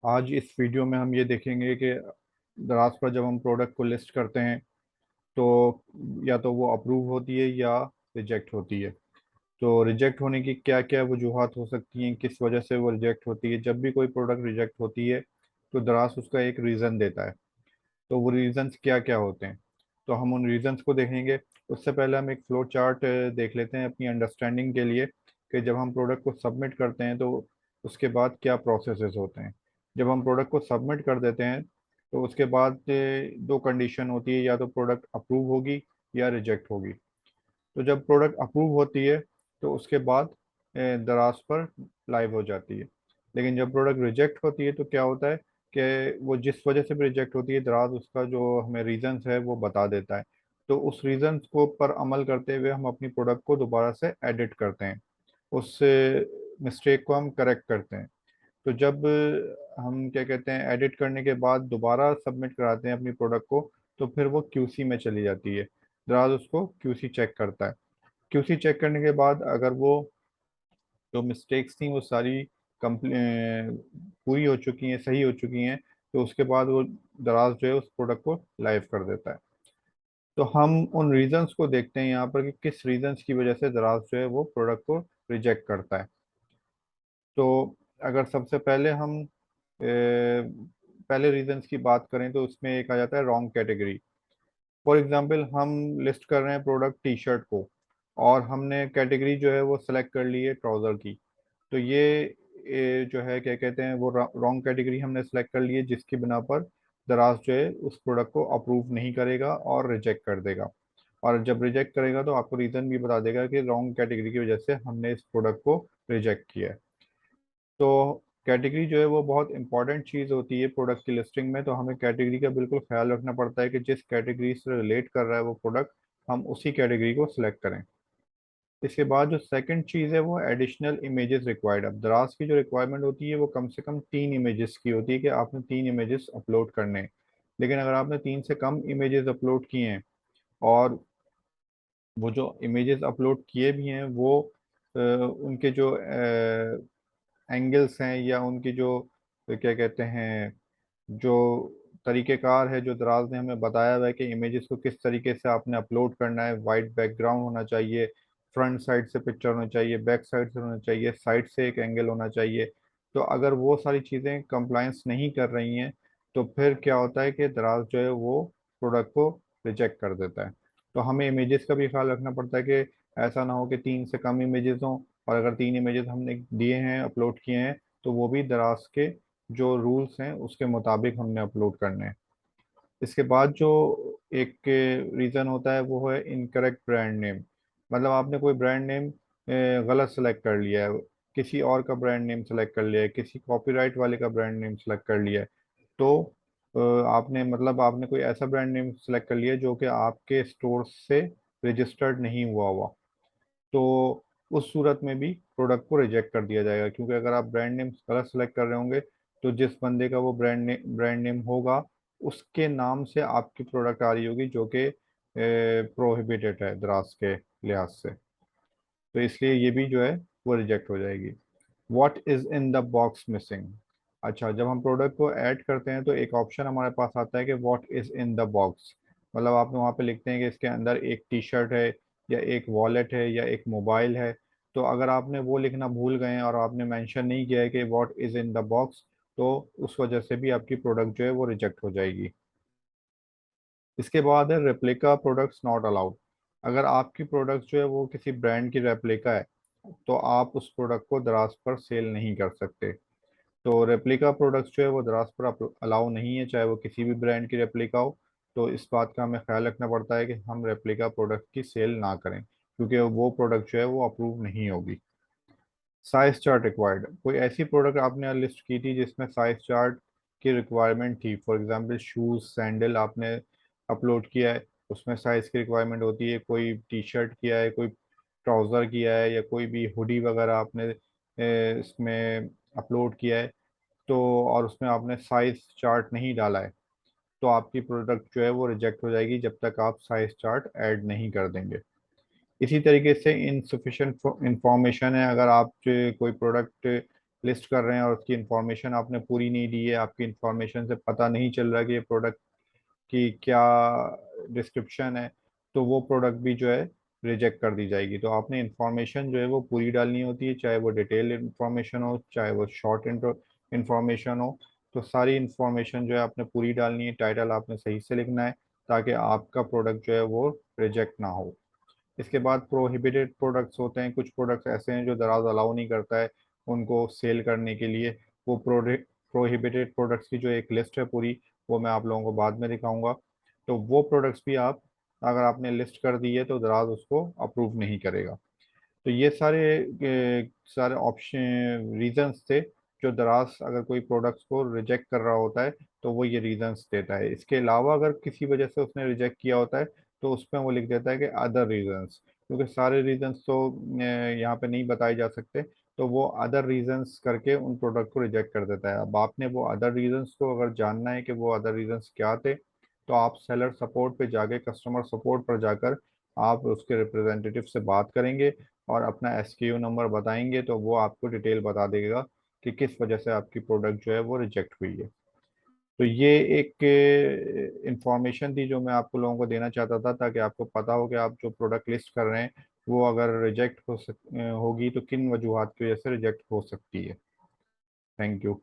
आज इस वीडियो में हम ये देखेंगे कि दराज पर जब हम प्रोडक्ट को लिस्ट करते हैं तो या तो वो अप्रूव होती है या रिजेक्ट होती है। तो रिजेक्ट होने की क्या क्या वजूहात हो सकती हैं, किस वजह से वो रिजेक्ट होती है। जब भी कोई प्रोडक्ट रिजेक्ट होती है तो दराज उसका एक रीज़न देता है। तो वो रीजंस क्या क्या होते हैं, तो हम उन रीजंस को देखेंगे। उससे पहले हम एक फ्लो चार्ट देख लेते हैं अपनी अंडरस्टैंडिंग के लिए कि जब हम प्रोडक्ट को सबमिट करते हैं तो उसके बाद क्या प्रोसेसेस होते हैं। जब हम प्रोडक्ट को सबमिट कर देते हैं तो उसके बाद दो कंडीशन होती है, या तो प्रोडक्ट अप्रूव होगी या रिजेक्ट होगी। तो जब प्रोडक्ट अप्रूव होती है तो उसके बाद दराज पर लाइव हो जाती है। लेकिन जब प्रोडक्ट रिजेक्ट होती है तो क्या होता है कि वो जिस वजह से भी रिजेक्ट होती है, दराज उसका जो हमें रीजंस है वो बता देता है। तो उस रीजंस को पर अमल करते हुए हम अपनी प्रोडक्ट को दोबारा से एडिट करते हैं, उस मिस्टेक को हम करेक्ट करते हैं। तो जब हम क्या कहते हैं एडिट करने के बाद दोबारा सबमिट कराते हैं अपनी प्रोडक्ट को, तो फिर वो क्यूसी में चली जाती है। दराज उसको क्यूसी चेक करता है। क्यूसी चेक करने के बाद अगर वो जो मिस्टेक्स थी वो सारी पूरी हो चुकी हैं, सही हो चुकी हैं, तो उसके बाद वो दराज जो है उस प्रोडक्ट को लाइव कर देता है। तो हम उन रीजंस को देखते हैं यहाँ पर कि किस रीजंस की वजह से दराज जो है वो प्रोडक्ट को रिजेक्ट करता है। तो अगर सबसे पहले हम पहले रीजंस की बात करें तो उसमें एक आ जाता है रॉन्ग कैटेगरी। फॉर एग्जांपल हम लिस्ट कर रहे हैं प्रोडक्ट टी शर्ट को, और हमने कैटेगरी जो है वो सिलेक्ट कर ली है ट्राउज़र की। तो ये जो है क्या कहते हैं वो रॉन्ग कैटेगरी हमने सेलेक्ट कर ली है, जिसकी बिना पर दराज जो है उस प्रोडक्ट को अप्रूव नहीं करेगा और रिजेक्ट कर देगा। और जब रिजेक्ट करेगा तो आपको रीज़न भी बता देगा कि रॉन्ग कैटेगरी की वजह से हमने इस प्रोडक्ट को रिजेक्ट किया है। तो कैटेगरी जो है वो बहुत इंपॉर्टेंट चीज़ होती है प्रोडक्ट की लिस्टिंग में। तो हमें कैटेगरी का बिल्कुल ख्याल रखना पड़ता है कि जिस कैटेगरी से रिलेट कर रहा है वो प्रोडक्ट, हम उसी कैटेगरी को सिलेक्ट करें। इसके बाद जो सेकंड चीज़ है वो एडिशनल इमेजेस रिक्वायर्ड। अब दराज की जो रिक्वायरमेंट होती है वो कम से कम 3 इमेजेस की होती है कि आपने 3 इमेजेस अपलोड करने हैं। लेकिन अगर आपने 3 से कम इमेजेस अपलोड किए हैं, और वो जो इमेजेस अपलोड किए भी हैं वो उनके जो एंगल्स हैं या उनकी जो क्या कहते हैं जो तरीक़ेकार है, जो दराज ने हमें बताया हुआ है कि इमेजेस को किस तरीके से आपने अपलोड करना है। वाइट बैकग्राउंड होना चाहिए, फ्रंट साइड से पिक्चर होना चाहिए, बैक साइड से होना चाहिए, साइड से एक एंगल होना चाहिए। तो अगर वो सारी चीज़ें कंप्लायंस नहीं कर रही हैं तो फिर क्या होता है कि दराज जो है वो प्रोडक्ट को रिजेक्ट कर देता है। तो हमें इमेजेस का भी ख्याल रखना पड़ता है कि ऐसा ना हो कि 3 से कम इमेजेस हों, और अगर 3 इमेजेस हमने दिए हैं, अपलोड किए हैं, तो वो भी दराज के जो रूल्स हैं उसके मुताबिक हमने अपलोड करने हैं। इसके बाद जो एक रीज़न होता है वो है इनकरेक्ट ब्रांड नेम। मतलब आपने कोई ब्रांड नेम गलत सेलेक्ट कर लिया है, किसी और का ब्रांड नेम सेलेक्ट कर लिया है, किसी कॉपीराइट वाले का ब्रांड नेम सेलेक्ट कर लिया है। तो आपने कोई ऐसा ब्रांड नेम सेलेक्ट कर लिया है जो कि आपके स्टोर से रजिस्टर्ड नहीं हुआ हुआ। तो उस सूरत में भी प्रोडक्ट को रिजेक्ट कर दिया जाएगा, क्योंकि अगर आप ब्रांड नेम गलत सेलेक्ट कर रहे होंगे तो जिस बंदे का वो ब्रांड नेम होगा उसके नाम से आपकी प्रोडक्ट आ रही होगी, जो कि प्रोहिबिटेड है दराज के लिहाज से। तो इसलिए ये भी जो है वो रिजेक्ट हो जाएगी। What is in the box missing. अच्छा, जब हम प्रोडक्ट को ऐड करते हैं तो एक ऑप्शन हमारे पास आता है कि what is in the box. मतलब आप वहाँ पे लिखते हैं कि इसके अंदर एक टी शर्ट है, या एक वॉलेट है, या एक मोबाइल है। तो अगर आपने वो लिखना भूल गए हैं और आपने मेंशन नहीं किया है कि what is in the box, तो उस वजह से भी आपकी प्रोडक्ट जो है वो रिजेक्ट हो जाएगी। इसके बाद है रेप्लिका प्रोडक्ट्स नॉट अलाउड। अगर आपकी प्रोडक्ट जो है वो किसी ब्रांड की रेप्लिका है तो आप उस प्रोडक्ट को दराज पर सेल नहीं कर सकते। तो रेप्लिका प्रोडक्ट्स जो है वो दराज पर अलाउ नहीं है, चाहे वो किसी भी ब्रांड की रेप्लिका हो। तो इस बात का हमें ख्याल रखना पड़ता है कि हम रेप्लिका प्रोडक्ट की सेल ना करें, क्योंकि वो प्रोडक्ट जो है वो अप्रूव नहीं होगी। Size chart required. कोई ऐसी प्रोडक्ट आपने लिस्ट की थी जिसमें साइज चार्ट की रिक्वायरमेंट थी, फॉर एग्जांपल शूज़ सैंडल आपने अपलोड किया है, उसमें साइज़ की रिक्वायरमेंट होती है। कोई टी शर्ट किया है, कोई ट्राउज़र किया है, या कोई भी हुडी वगैरह आपने इसमें अपलोड किया है, तो और उसमें आपने साइज चार्ट नहीं डाला है, तो आपकी प्रोडक्ट जो है वो रिजेक्ट हो जाएगी जब तक आप साइज चार्ट ऐड नहीं कर देंगे। इसी तरीके से इनसफिशिएंट इंफॉर्मेशन है। अगर आप जो कोई प्रोडक्ट लिस्ट कर रहे हैं और उसकी इन्फॉर्मेशन आपने पूरी नहीं दी है, आपकी इन्फॉर्मेशन से पता नहीं चल रहा कि ये प्रोडक्ट की क्या डिस्क्रिप्शन है, तो वो प्रोडक्ट भी जो है रिजेक्ट कर दी जाएगी। तो आपने इन्फॉर्मेशन जो है वो पूरी डालनी होती है, चाहे वो डिटेल इन्फॉर्मेशन हो, चाहे वो शॉर्ट इन्फॉर्मेशन हो। तो सारी इन्फॉर्मेशन जो है आपने पूरी डालनी है, टाइटल आपने सही से लिखना है, ताकि आपका प्रोडक्ट जो है वो रिजेक्ट ना हो। इसके बाद प्रोहिबिटेड प्रोडक्ट्स होते हैं, कुछ प्रोडक्ट्स ऐसे हैं जो दराज अलाउ नहीं करता है उनको सेल करने के लिए। वो प्रोहिबिटेड प्रोडक्ट्स की जो एक लिस्ट है पूरी, वो मैं आप लोगों को बाद में दिखाऊंगा। तो वो प्रोडक्ट्स भी आप, अगर आपने लिस्ट कर दी है तो दराज उसको अप्रूव नहीं करेगा। तो ये सारे ऑप्शन रीजंस थे जो दराज अगर कोई प्रोडक्ट्स को रिजेक्ट कर रहा होता है तो वो ये रीजंस देता है। इसके अलावा अगर किसी वजह से उसने रिजेक्ट किया होता है तो उसमें वो लिख देता है कि अदर रीजंस, क्योंकि सारे रीजंस तो यहाँ पे नहीं बताए जा सकते। तो वो अदर रीजंस करके उन प्रोडक्ट को रिजेक्ट कर देता है। अब आपने वो अदर रीजंस को अगर जानना है कि वो अदर रीजंस क्या थे, तो आप सेलर सपोर्ट पे जाके, कस्टमर सपोर्ट पर जाकर आप उसके रिप्रेजेंटेटिव से बात करेंगे और अपना एसक्यू नंबर बताएंगे, तो वो आपको डिटेल बता देगा कि किस वजह से आपकी प्रोडक्ट जो है वो रिजेक्ट हुई है। तो ये एक इंफॉर्मेशन थी जो मैं आपको लोगों को देना चाहता था, ताकि आपको पता हो कि आप जो प्रोडक्ट लिस्ट कर रहे हैं वो अगर रिजेक्ट होगी तो किन वजूहत की वजह से रिजेक्ट हो सकती है। Thank you.